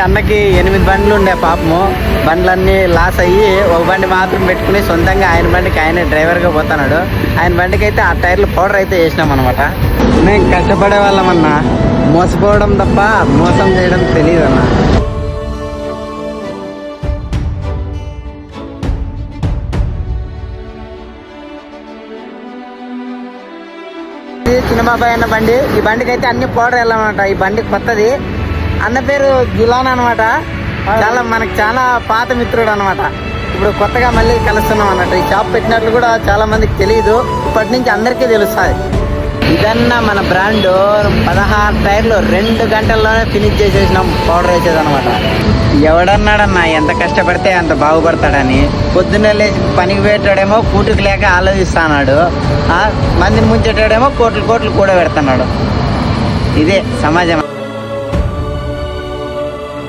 అన్నకి 8 బండ్లు ఉండే పాపము. బండ్లన్నీ లాస్ అయ్యి ఒక బండి మాత్రం పెట్టుకుని సొంతంగా ఆయన బండికి ఆయన డ్రైవర్గా పోతున్నాడు. ఆయన బండికి అయితే ఆ టైర్లు పౌడర్ అయితే వేసినాం అనమాట. మేము కష్టపడే వాళ్ళమన్నా, మోసపోవడం తప్ప మోసం చేయడం తెలియదు అన్న. చిన్న బాబాయ్ అన్న బండి. ఈ బండికి అయితే అన్ని పౌడర్ వెళ్ళామన్నమాట. ఈ బండి కొత్తది. అన్న పేరు జులాన్ అనమాట. మనకు చాలా పాత మిత్రుడు అనమాట. ఇప్పుడు కొత్తగా మళ్ళీ కలుస్తున్నాం అన్నట్టు. ఈ షాప్ పెట్టినట్లు కూడా చాలా మందికి తెలియదు. ఇప్పటి నుంచి అందరికీ తెలుస్తుంది. ఇదన్నా మన బ్రాండ్. 16 టైర్లు 2 గంటల్లోనే ఫినిష్ చేసేసినాం పౌడర్ వేసేది అనమాట. ఎవడన్నాడన్నా ఎంత కష్టపడితే అంత బాగుపడతాడని. పొద్దున్నే లేచి పనికి పెట్టాడేమో కూటుకు లేక ఆలోచిస్తున్నాడు. మందిని ముంచేటాడేమో కోట్లు కూడా పెడుతున్నాడు. ఇదే సమాజం.